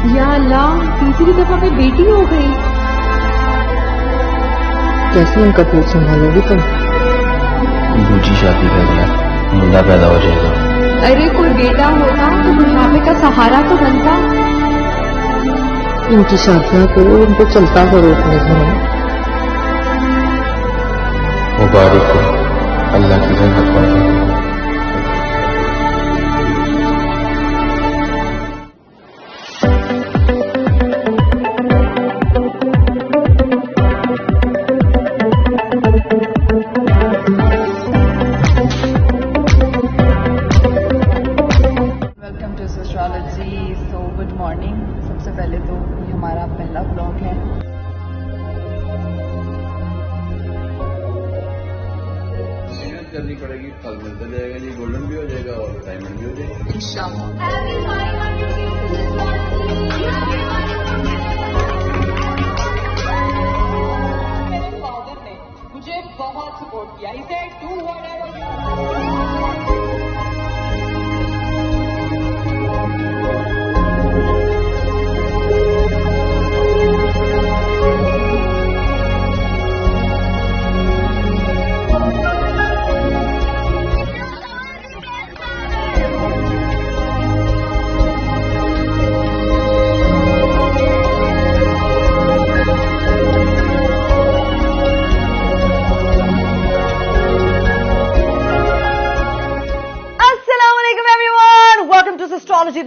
या अल्लाह, तीसरी दफा पे बेटी हो गई। कैसे उनका पेट संभालोगी तुम? दूसरी शादी कर लिया, मुंडा पैदा हो जाएगा। अरे कोई बेटा होता तो बुढ़ापे का सहारा तो बनता। इनकी शादियां करो, उनको चलता करो अपने घर में। मुबारक हो, अल्लाह की जन्नत पाए। Welcome to astrology. So good morning. सबसे पहले तो ये हमारा पहला ब्लॉग है। मेहनत करनी पड़ेगी, फल मिलता जाएगा जी। गोल्डन भी हो जाएगा और डायमंड भी हो जाएगा इंशाअल्लाह। मेरे फादर ने मुझे बहुत सपोर्ट किया। इसे do whatever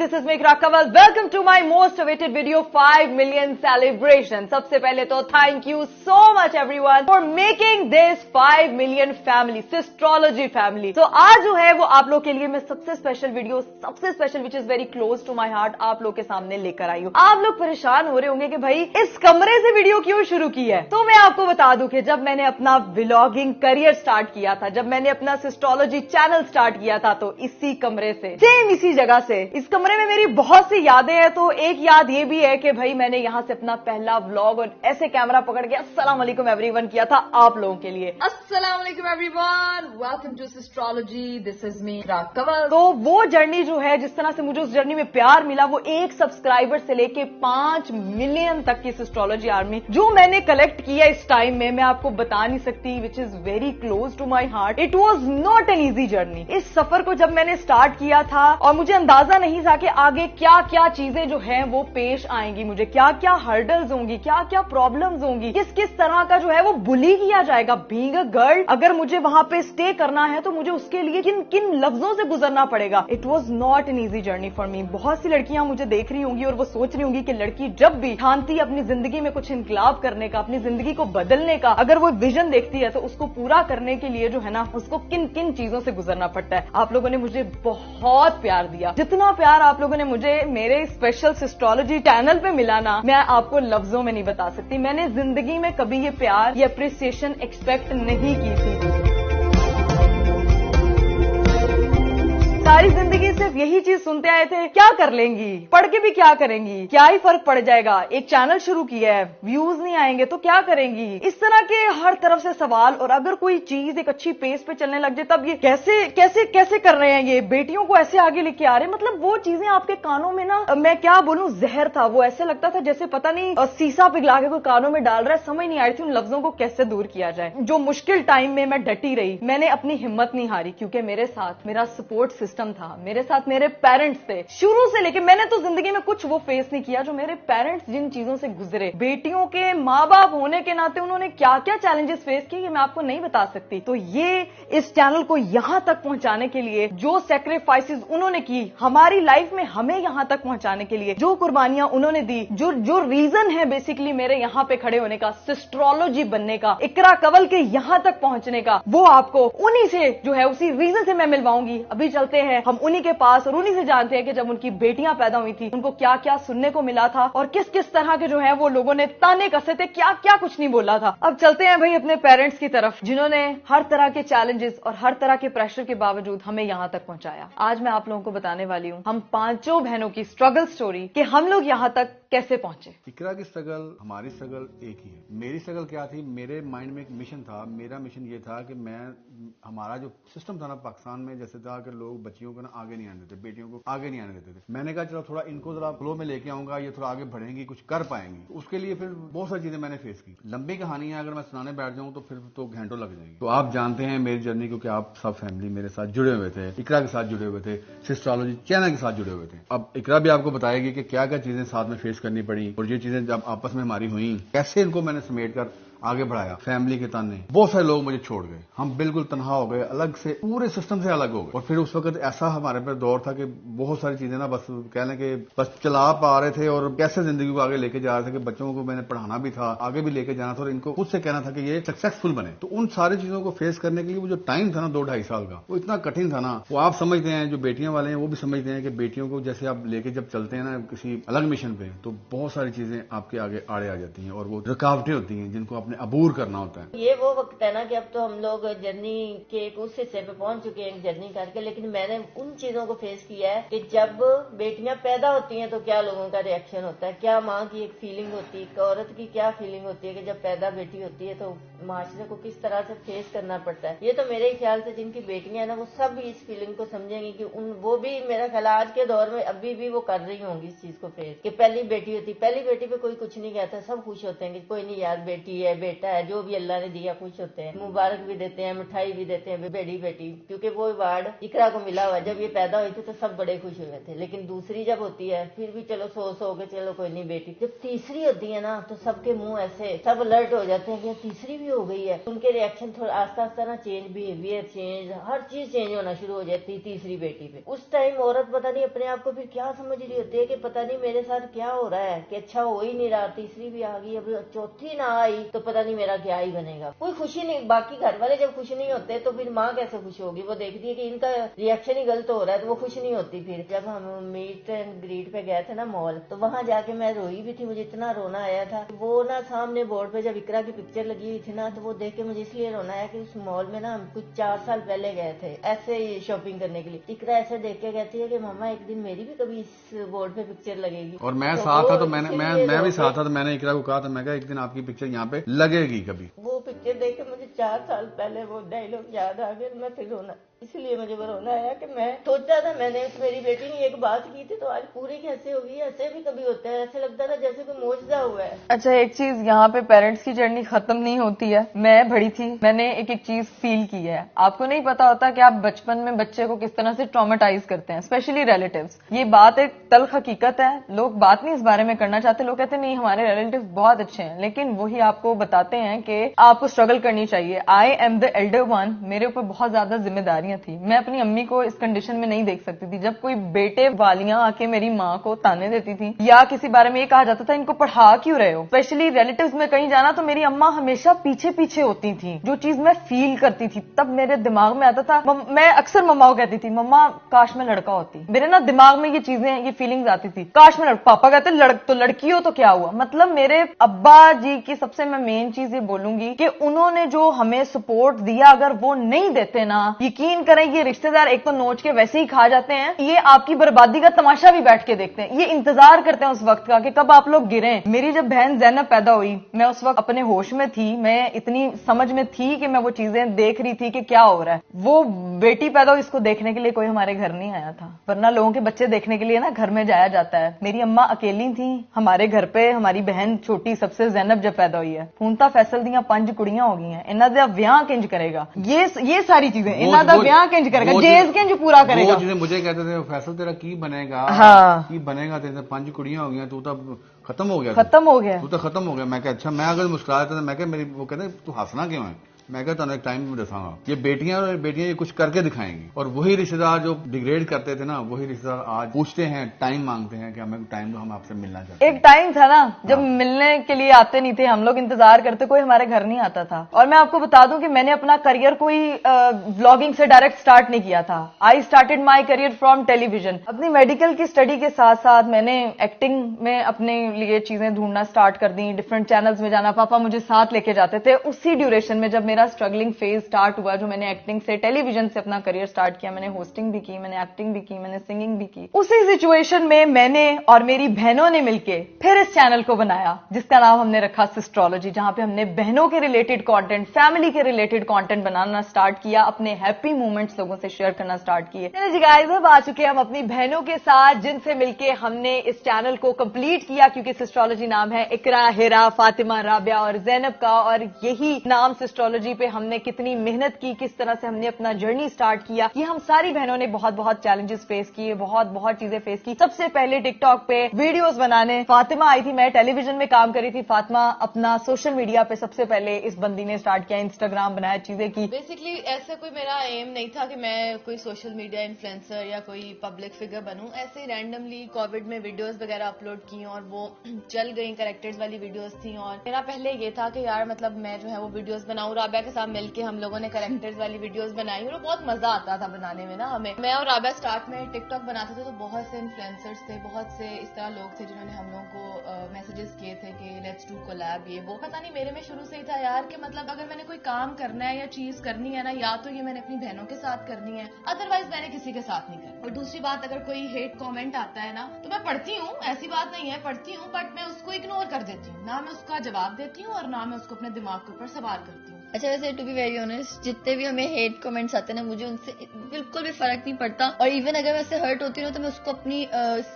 This is Mekra Kanwal. Welcome to my most awaited video, 5 million celebration. सबसे पहले तो thank you so much everyone for making this 5 million family, Sistrology family. So आज जो है वो आप लोग के लिए मैं सबसे स्पेशल वीडियो, सबसे special which is very close to my heart आप लोग के सामने लेकर आई हूँ। आप लोग परेशान हो रहे होंगे कि भाई इस कमरे से वीडियो क्यों शुरू की है। तो मैं आपको बता दूं कि जब मैंने अपना व्लॉगिंग करियर स्टार्ट किया था, जब मैंने अपना सिस्ट्रोलॉजी चैनल स्टार्ट किया था, तो इसी कमरे से, सेम इसी जगह से, इस कमरे में मेरी बहुत सी यादें हैं। तो एक याद ये भी है कि भाई मैंने यहाँ से अपना पहला व्लॉग और ऐसे कैमरा पकड़ के अस्सलाम वालेकुम एवरीवन किया था आप लोगों के लिए। अस्सलाम वालेकुम everyone, welcome to astrology, this is me Kanwal. तो वो जर्नी जो है, जिस तरह से मुझे उस जर्नी में प्यार मिला, वो 1 सब्सक्राइबर से लेके 5 मिलियन तक की एस्ट्रोलॉजी आर्मी जो मैंने कलेक्ट किया इस टाइम में, मैं आपको बता नहीं सकती, which is very close to my heart. It was not an easy journey. इस सफर को जब मैंने स्टार्ट किया था और मुझे अंदाजा नहीं था कि आगे क्या क्या चीजें जो हैं वो पेश आएंगी, मुझे क्या क्या हर्डल्स होंगी, क्या क्या प्रॉब्लम्स होंगी, किस किस तरह का जो है वो बुली किया जाएगा। बीइंग अ गर्ल, अगर मुझे वहां पे स्टे करना है तो मुझे उसके लिए किन किन लफ्जों से गुजरना पड़ेगा। It was not an easy journey for me. बहुत सी लड़कियां मुझे देख रही होंगी और वो सोच रही होंगी कि लड़की जब भी ठानती है अपनी जिंदगी में कुछ इनकलाब करने का, अपनी जिंदगी को बदलने का, अगर वो विजन देखती है तो उसको पूरा करने के लिए जो है ना, उसको किन किन चीजों से गुजरना पड़ता है। आप लोगों ने मुझे बहुत प्यार दिया। जितना प्यार आप लोगों ने मुझे मेरे स्पेशल सिस्ट्रोलॉजी चैनल पे मिला ना, मैं आपको लफ्जों में नहीं बता सकती। मैंने जिंदगी में कभी ये प्यार, ये अप्रिसिएशन एक्सपेक्ट नहीं की थी। सारी जिंदगी सिर्फ यही चीज सुनते आए थे, क्या कर लेंगी, पढ़ के भी क्या करेंगी, क्या ही फर्क पड़ जाएगा, एक चैनल शुरू किया है, व्यूज नहीं आएंगे तो क्या करेंगी। इस तरह के हर तरफ से सवाल। और अगर कोई चीज एक अच्छी पेस पे चलने लग जाए तब ये कैसे कैसे कैसे कर रहे हैं, ये बेटियों को ऐसे आगे लेके आ रहे हैं। मतलब वो चीजें आपके कानों में ना, मैं क्या बोलूं, जहर था। वो ऐसे लगता था जैसे पता नहीं सीसा पिघला के कोई कानों में डाल रहा है। समझ नहीं आ रही थी उन लफ्जों को कैसे दूर किया जाए। जो मुश्किल टाइम में मैं डटी रही, मैंने अपनी हिम्मत नहीं हारी, क्योंकि मेरे साथ मेरा सपोर्ट सिस्टम था, मेरे साथ मेरे पेरेंट्स थे शुरू से लेके। मैंने तो जिंदगी में कुछ वो फेस नहीं किया जो मेरे पेरेंट्स जिन चीजों से गुजरे। बेटियों के माँ बाप होने के नाते उन्होंने क्या क्या चैलेंजेस फेस किए, ये मैं आपको नहीं बता सकती। तो ये इस चैनल को यहां तक पहुंचाने के लिए जो सैक्रिफाइसेस उन्होंने की, हमारी लाइफ में हमें यहां तक पहुंचाने के लिए जो कुर्बानियां उन्होंने दी, जो रीजन है बेसिकली मेरे यहां पे खड़े होने का, सिस्ट्रोलॉजी बनने का, इकरा कंवल के यहां तक पहुंचने का, वो आपको उन्हीं से जो है, उसी रीजन से मैं मिलवाऊंगी। अभी चलते हैं हम उन्हीं के पास और उन्हीं से जानते हैं कि जब उनकी बेटियां पैदा हुई थी उनको क्या क्या सुनने को मिला था और किस किस तरह के जो है वो लोगों ने ताने कसे थे, क्या क्या कुछ नहीं बोला था। अब चलते हैं भाई अपने पेरेंट्स की तरफ, जिन्होंने हर तरह के चैलेंजेस और हर तरह के प्रेशर के बावजूद हमें यहां तक पहुंचाया। आज मैं आप लोगों को बताने वाली हूं हम 5 बहनों की स्ट्रगल स्टोरी कि हम लोग यहां तक कैसे पहुंचे। इकरा की स्ट्रगल, हमारी स्ट्रगल एक ही है। मेरी स्ट्रगल क्या थी, मेरे माइंड में एक मिशन था। मेरा मिशन ये था कि मैं, हमारा जो सिस्टम था ना पाकिस्तान में, जैसे था कि लोग बच्चियों को ना आगे नहीं आने देते, बेटियों को आगे नहीं आने देते थे। मैंने कहा चलो थोड़ा इनको जरा फ्लो में लेके आऊंगा, ये थोड़ा आगे बढ़ेंगी, कुछ कर पाएंगी। तो उसके लिए फिर बहुत सारी चीजें मैंने फेस की। लंबी कहानी है, अगर मैं सुनाने बैठ जाऊं तो फिर तो घंटों लग जाएंगे। तो आप जानते हैं मेरी जर्नी, क्योंकि आप सब फैमिली मेरे साथ जुड़े हुए थे, इकरा के साथ जुड़े हुए थे, सिस्ट्रोलॉजी चैनल के साथ जुड़े हुए थे। अब इकरा भी आपको बताएगी कि क्या क्या चीजें साथ में फेस करनी पड़ी और ये चीजें जब आपस में हमारी हुई कैसे इनको मैंने समेट कर आगे बढ़ाया। फैमिली के ताने, बहुत सारे लोग मुझे छोड़ गए, हम बिल्कुल तनहा हो गए, अलग से पूरे सिस्टम से अलग हो गए। और फिर उस वक्त ऐसा हमारे पे दौर था कि बहुत सारी चीजें ना बस कह लें कि बस चला पा रहे थे और कैसे जिंदगी को आगे लेके जा रहे थे कि बच्चों को मैंने पढ़ाना भी था, आगे भी लेके जाना था और इनको खुद से कहना था कि ये सक्सेसफुल बने। तो उन सारी चीजों को फेस करने के लिए वो जो टाइम था ना 2-2.5 साल का, वो इतना कठिन था ना। वो आप समझते हैं, जो बेटियां वाले हैं वो भी समझते हैं कि बेटियों को जैसे आप लेके जब चलते हैं ना किसी अलग मिशन पे, तो बहुत सारी चीजें आपके आगे आड़े आ जाती हैं और वो रुकावटें होती हैं जिनको आपने अबूर करना होता है। ये वो वक्त है ना कि अब तो हम लोग जर्नी के एक उस हिस्से पे पहुंच चुके हैं जर्नी करके, लेकिन मैंने उन चीजों को फेस किया है कि जब बेटियां पैदा होती हैं तो क्या लोगों का रिएक्शन होता है, क्या माँ की एक फीलिंग होती है, एक औरत की क्या फीलिंग होती है कि जब पैदा बेटी होती है तो माशरे को किस तरह से फेस करना पड़ता है। ये तो मेरे ख्याल से जिनकी बेटियां हैं ना वो सब इस फीलिंग को समझेंगी कि वो भी मेरा ख्याल आज के दौर में अभी भी वो कर रही होंगी इस चीज को फेस, कि पहली बेटी होती, पहली बेटी पे कोई कुछ नहीं कहता, सब खुश होते हैं कि कोई नहीं यार बेटी है, बेटा है, जो भी अल्लाह ने दिया, खुश होते हैं, मुबारक भी देते हैं, मिठाई भी देते हैं बेटी बेटी, क्योंकि वो अवार्ड इकरा को मिला हुआ। जब ये पैदा हुई थी तो सब बड़े खुश हुए थे, लेकिन दूसरी जब होती है फिर भी चलो सो के चलो कोई नहीं बेटी। जब तीसरी होती है ना तो सबके मुंह ऐसे सब अलर्ट हो जाते हैं कि तीसरी भी हो गई है। उनके रिएक्शन थोड़ा आस्ता आस्ता ना चेंज, बिहेवियर चेंज, हर चीज चेंज होना शुरू हो जाती है तीसरी बेटी पे। उस टाइम औरत पता नहीं अपने आप को फिर क्या समझ रही होती है कि पता नहीं मेरे साथ क्या हो रहा है, कि अच्छा हो ही नहीं रहा, तीसरी भी आ गई, अब चौथी ना आई तो पता नहीं मेरा क्या ही बनेगा। कोई खुशी नहीं, बाकी घर वाले जब खुश नहीं होते तो फिर माँ कैसे खुश होगी, वो देखती है कि इनका रिएक्शन ही गलत हो रहा है तो वो खुश नहीं होती। फिर जब हम मीट एंड ग्रीट पे गए थे ना मॉल, तो वहां जाके मैं रोई भी थी, मुझे इतना रोना आया था। वो ना सामने बोर्ड पे जब इकरा की पिक्चर लगी हुई थी ना तो वो देख के मुझे इसलिए रोना आया कि उस मॉल में ना हम कुछ 4 साल पहले गए थे ऐसे ही शॉपिंग करने के लिए। इकरा ऐसे देख के कहती है कि मम्मा एक दिन मेरी भी कभी इस बोर्ड पे पिक्चर लगेगी, और मैं साथ था तो मैं भी साथ था, तो मैंने इकरा को कहा था, मैं कहा एक दिन आपकी पिक्चर यहाँ पे लगेगी कभी। वो पिक्चर देख के मुझे 4 साल पहले वो डायलॉग याद आ गया, मैं फिर रोना, इसलिए मुझे वो रोना आया कि मैं सोचा था, मैंने मेरी बेटी ने एक बात की थी तो आज पूरी कैसे होगी। ऐसे भी कभी होता है, ऐसे लगता था जैसे कोई मौजज़ा हुआ है। अच्छा, एक चीज यहाँ पे पेरेंट्स की जर्नी खत्म नहीं होती है। मैं बड़ी थी, मैंने एक एक चीज फील की है। आपको नहीं पता होता कि आप बचपन में बच्चे को किस तरह से ट्रॉमेटाइज करते हैं, स्पेशली रिलेटिव्स। ये बात एक तल्ख हकीकत है, लोग बात नहीं इस बारे में करना चाहते। लोग कहते नहीं हमारे रिलेटिव्स बहुत अच्छे हैं, लेकिन वही आपको बताते हैं कि आपको स्ट्रगल करनी चाहिए। I am the Elder one, मेरे ऊपर बहुत ज्यादा जिम्मेदारियां थी। मैं अपनी अम्मी को इस कंडीशन में नहीं देख सकती थी। जब कोई बेटे वालियां आके मेरी माँ को ताने देती थी या किसी बारे में ये कहा जाता था इनको पढ़ा क्यों रहे हो, स्पेशली रिलेटिव्स में कहीं जाना, तो मेरी अम्मा हमेशा पीछे पीछे होती थी। जो चीज मैं फील करती थी तब मेरे दिमाग में आता था, मैं अक्सर मम्मा को कहती थी मम्मा काश मैं लड़का होती। मेरे ना दिमाग में ये चीजें, ये फीलिंग्स आती थी, काश मैं पापा कहते लड़की हो तो क्या हुआ। मतलब मेरे अब्बा जी की सबसे मैं मेन चीज ये बोलूंगी कि उन्होंने जो हमें सपोर्ट दिया, अगर वो नहीं देते ना, यकीन करें ये रिश्तेदार एक तो नोच के वैसे ही खा जाते हैं, ये आपकी बर्बादी का तमाशा भी बैठ के देखते हैं। ये इंतजार करते हैं उस वक्त का कि कब आप लोग गिरें। मेरी जब बहन ज़ैनब पैदा हुई, मैं उस वक्त अपने होश में थी, मैं इतनी समझ में थी कि मैं वो चीजें देख रही थी कि क्या हो रहा है। वो बेटी पैदा हुई, इसको देखने के लिए कोई हमारे घर नहीं आया था, वरना लोगों के बच्चे देखने के लिए ना घर में जाया जाता है। मेरी अम्मा अकेली थी हमारे घर पे, हमारी बहन छोटी सबसे ज़ैनब जब पैदा हुई है, ਹੁਣ ਤਾਂ फैसल ਦੀਆਂ 5 ਕੁੜੀਆਂ हो गई हैं, इन्हां दा ਵਿਆਹ किंज करेगा, ये सारी चीजें, इन्हां दा ਵਿਆਹ किंज करेगा, जेज किंज पूरा करेगा। वो चीजें मुझे कहते थे फैसल तेरा की बनेगा, की बनेगा, तेरे 5 कुड़ियां हो गई, तू तो खत्म हो गया, तू तो खत्म हो गया। मैं कहा अच्छा, मैं अगर मुस्कुरा देता मैं क्या, मेरी वो कहते तू हंसना क्यों है, मैं कहता हूँ एक टाइम में दसाऊंगा, ये बेटियां और बेटियां ये कुछ करके दिखाएंगी। और वही रिश्तेदार जो डिग्रेड करते थे ना, वही रिश्तेदार आज पूछते हैं, टाइम मांगते हैं कि हमें टाइम दो, हम आपसे मिलना चाहते हैं। एक टाइम था ना जब मिलने के लिए आते नहीं थे, हम लोग इंतजार करते, कोई हमारे घर नहीं आता था। और मैं आपको बता दूं कि मैंने अपना करियर कोई व्लॉगिंग से डायरेक्ट स्टार्ट नहीं किया था। I started my career from television. अपनी मेडिकल की स्टडी के साथ साथ मैंने एक्टिंग में अपने लिए चीजें ढूंढना स्टार्ट कर दी, डिफरेंट चैनल्स में जाना, पापा मुझे साथ लेके जाते थे। उसी ड्यूरेशन में जब मेरा मेरा स्ट्रगलिंग फेज स्टार्ट हुआ, जो मैंने एक्टिंग से, टेलीविजन से अपना करियर स्टार्ट किया, मैंने होस्टिंग भी की, मैंने एक्टिंग भी की, मैंने सिंगिंग भी की। उसी सिचुएशन में मैंने और मेरी बहनों ने मिलके फिर इस चैनल को बनाया जिसका नाम हमने रखा सिस्ट्रोलॉजी, जहां पे हमने बहनों के रिलेटेड कंटेंट, फैमिली के रिलेटेड कंटेंट बनाना स्टार्ट किया, अपने हैप्पी मोमेंट्स लोगों से शेयर करना स्टार्ट किए। चलिए जी गाइस, अब आ चुके हम अपनी बहनों के साथ, जिनसे मिलके हमने इस चैनल को कंप्लीट किया, क्योंकि सिस्ट्रोलॉजी नाम है इकरा, हिरा, फातिमा, राबिया और जैनब का, और यही नाम सिस्ट्रोलॉजी पे हमने कितनी मेहनत की, किस तरह से हमने अपना जर्नी स्टार्ट किया, ये हम सारी बहनों ने बहुत बहुत चैलेंजेस फेस किए, बहुत चीजें फेस की। सबसे पहले टिकटॉक पे वीडियोस बनाने फातिमा आई थी, मैं टेलीविजन में काम कर रही थी, फातिमा अपना सोशल मीडिया पे सबसे पहले इस बंदी ने स्टार्ट किया, इंस्टाग्राम बनाया, चीजें की। बेसिकली ऐसा कोई मेरा एम नहीं था कि मैं कोई सोशल मीडिया इन्फ्लुएंसर या कोई पब्लिक फिगर बनूं। ऐसे रैंडमली कोविड में वीडियोस वगैरह अपलोड की और वो चल गई, कैरेक्टर्स वाली वीडियोस थी। और मेरा पहले ये था कि यार मतलब मैं जो है वो वीडियोस बनाऊं। राबिया के साथ मिलके हम लोगों ने कैरेक्टर्स वाली वीडियोस बनाई और बहुत मजा आता था बनाने में ना हमें। मैं और राबिया स्टार्ट में टिकटॉक बनाते थे तो बहुत से इन्फ्लुएंसर्स थे, बहुत से इस तरह लोग थे जिन्होंने हम लोगों को मैसेजेस किए थे कि लेट्स डू कोलैब, ये वो। पता नहीं मेरे में शुरू से ही था यार कि मतलब अगर मैंने कोई काम करना है या चीज करनी है ना, या तो ये मैंने अपनी बहनों के साथ करनी है, अदरवाइज मैंने किसी के साथ नहीं करनी। और दूसरी बात, अगर कोई हेट कमेंट आता है ना तो मैं पढ़ती हूँ, ऐसी बात नहीं है, पढ़ती हूँ, बट मैं उसको इग्नोर कर देती हूँ, ना मैं उसका जवाब देती हूँ और ना मैं उसको अपने दिमाग के ऊपर सवार करती हूँ। अच्छा, वैसे टू बी वेरी ऑनेस्ट, जितने भी हमें हेट कमेंट्स आते हैं ना, मुझे उनसे बिल्कुल भी फर्क नहीं पड़ता। और इवन अगर मैं उससे हर्ट होती हूँ तो मैं उसको अपनी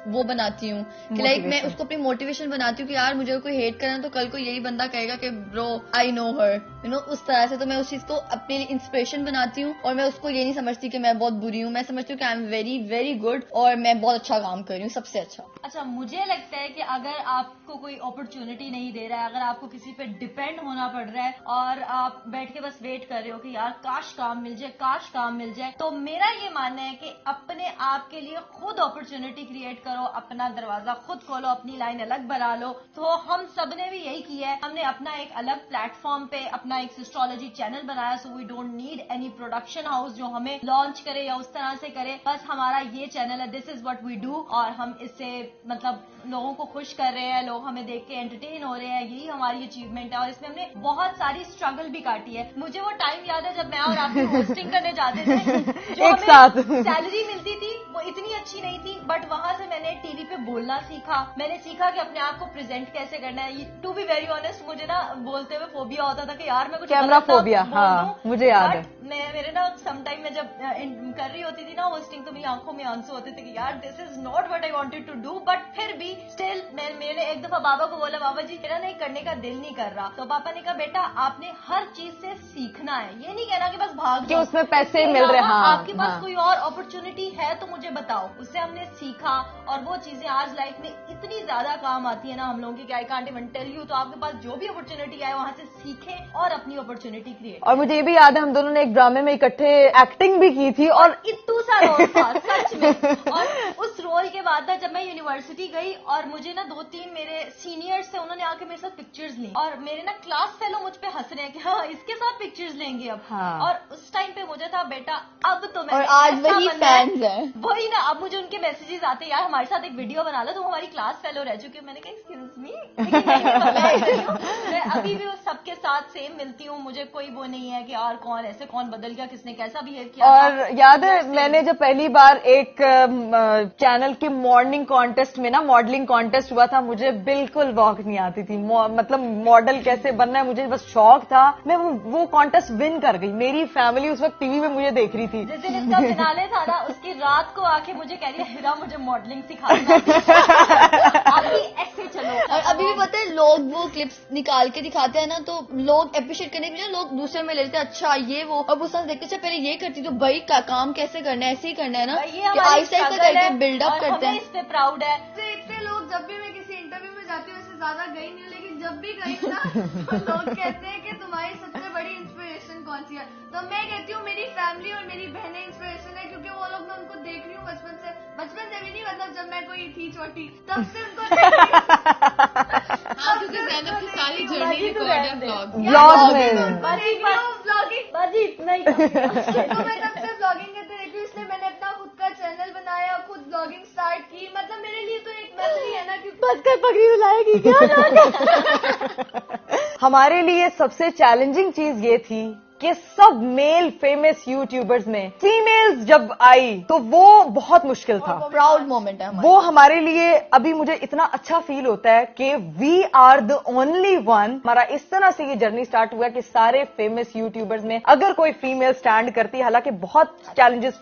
वो बनाती हूँ कि लाइक मैं उसको अपनी मोटिवेशन बनाती हूँ कि यार मुझे कोई हेट करे तो कल को यही बंदा कहेगा कि bro I know her, you know, उस तरह से। तो मैं उस चीज को अपने लिए इंस्पिरेशन बनाती हूँ और मैं उसको ये नहीं समझती कि मैं बहुत बुरी हूँ। मैं समझती हूँ कि I am very very good और मैं बहुत अच्छा काम कर रही हूँ, सबसे अच्छा। अच्छा, मुझे लगता है कि अगर आपको कोई अपॉर्चुनिटी नहीं दे रहा है, अगर आपको किसी पे डिपेंड होना पड़ रहा है और आप बैठ के बस वेट कर रहे हो कि यार काश काम मिल जाए, काश काम मिल जाए, तो मेरा ये मानना है कि अपने आप के लिए खुद अपॉर्चुनिटी क्रिएट करो, अपना दरवाजा खुद खोलो, अपनी लाइन अलग बना लो। तो हम सब ने भी यही किया है, हमने अपना एक अलग प्लेटफॉर्म पे अपना एक सिस्ट्रोलॉजी चैनल बनाया। So we don't need any production house जो हमें लॉन्च करे या उस तरह से करे, बस हमारा ये चैनल है, this is what we do, और हम इससे मतलब लोगों को खुश कर रहे हैं, लोग हमें देख के एंटरटेन हो रहे हैं, यही हमारी अचीवमेंट है। और इसमें हमने बहुत सारी स्ट्रगल भी काटी है। मुझे वो टाइम याद है जब मैं और आप होस्टिंग करने जाते थे, जो एक साथ सैलरी मिलती थी वो इतनी अच्छी नहीं थी, बट वहां से मैंने टीवी पे बोलना सीखा, मैंने सीखा कि अपने आप को प्रेजेंट कैसे करना है। टू बी वेरी ऑनेस्ट, मुझे ना बोलते हुए फोबिया होता था कि यार मैं कुछ कैमरा फोबिया, हाँ मुझे याद है। मेरे ना समटाइम मैं जब कर रही होती थी ना होस्टिंग, तो मेरी आंखों में आंसू होते थे कि यार this is not what I wanted to do, but फिर भी स्टिल मैंने एक दफा बाबा को बोला, बाबा जी मेरा नहीं करने का दिल नहीं कर रहा। तो पापा ने कहा बेटा आपने हर चीज से सीखना है, ये नहीं कहना कि बस भाग कि उसमें पैसे मिल रहे हैं। हाँ, आपके पास कोई और अपॉर्चुनिटी है तो मुझे बताओ। उससे हमने सीखा और वो चीजें आज लाइफ में इतनी ज्यादा काम आती है ना हम लोगों की, I can't even tell you. तो आपके पास जो भी अपॉर्चुनिटी आए वहां से सीखें और अपनी अपॉर्चुनिटी क्रिएट। और मुझे ये भी याद है हम दोनों ने एक ड्रामे में इकट्ठे एक्टिंग भी की थी और इतू सा रोल था सच में। और उस रोल के बाद जब मैं यूनिवर्सिटी गई और मुझे ना 2-3 मेरे सीनियर्स थे, उन्होंने आके मेरे साथ पिक्चर्स ली और मेरे ना क्लास फेलो मुझ पे हंस रहे हैं कि हाँ इसके साथ पिक्चर्स लेंगे अब। हाँ। और उस टाइम पे मुझे था बेटा अब तो मैं और आज वही फैंस हैं। वही ना, अब मुझे उनके मैसेजेस आते यार हमारे साथ एक वीडियो बना लो, तुम हमारी क्लास फेलो रह चुकी हो। मैंने कहा एक्सक्यूज मी, मैं अभी भी उस सबके साथ सेम मिलती हूँ, मुझे कोई वो नहीं है कि यार कौन ऐसे कौन बदल गया, किसने कैसा बिहेव किया। और याद है मैंने जब पहली बार एक चैनल के मॉर्निंग कॉन्टेस्ट में ना मॉडलिंग कॉन्टेस्ट हुआ था, मुझे बिल्कुल वॉक नहीं आती थी, मतलब मॉडल कैसे बनना है मुझे बस शौक था। मैं वो कॉन्टेस्ट विन कर गई, मेरी फैमिली उस वक्त टीवी में मुझे देख रही थी। जिस दिन इसका फिनाले था ना उसकी रात को आके मुझे कह रही है हिरा मुझे मॉडलिंग सिखाना अभी ऐसे चलो। और अभी भी पता है लोग वो क्लिप्स निकाल के दिखाते हैं ना, तो लोग अप्रिशिएट करने के लिए लोग दूसरे में लेते हैं, अच्छा ये वो, और वो सब देखते पहले ये करती तो भाई का काम कैसे करना है, ऐसे ही करना है ना, आहिस्ता आहिस्ता करके बिल्डअप करते हैं। इस पे प्राउड है। इतने लोग जब भी मैं किसी इंटरव्यू में जाती हूँ, वैसे ज्यादा गई नहीं हूँ, लेकिन जब भी गई ना तो लोग कहते हैं कि तुम्हारी सबसे बड़ी इंस्पिरेशन कौन सी है। तो मैं कहती हूँ मेरी फैमिली और मेरी बहनें इंस्पिरेशन है, क्योंकि वो लोग मैं उनको देख रही हूँ बचपन से भी नहीं, मतलब जब मैं कोई थी छोटी तब से उनको हाँ, क्योंकि ज़ैनब की सारी जर्नी रिकॉर्ड है ब्लॉग में। बाजी नहीं तो मैं तब से ब्लॉगिंग करते रहती हूँ, इसलिए मैंने अपना खुद का चैनल बनाया, खुद ब्लॉगिंग स्टार्ट की। मतलब मेरे लिए तो एक मेमोरी है ना, क्योंकि बचकर पगड़ी बुलाएगी क्या हमारे लिए सबसे चैलेंजिंग चीज ये थी कि सब मेल फेमस यूट्यूबर्स में फीमेल्स जब आई तो वो बहुत मुश्किल था। प्राउड मोमेंट है हमारा। वो हमारे लिए अभी मुझे इतना अच्छा फील होता है कि we are the only one. हमारा इस तरह से ये जर्नी स्टार्ट हुआ कि सारे फेमस यूट्यूबर्स में अगर कोई फीमेल स्टैंड करती है, हालांकि बहुत चैलेंजेस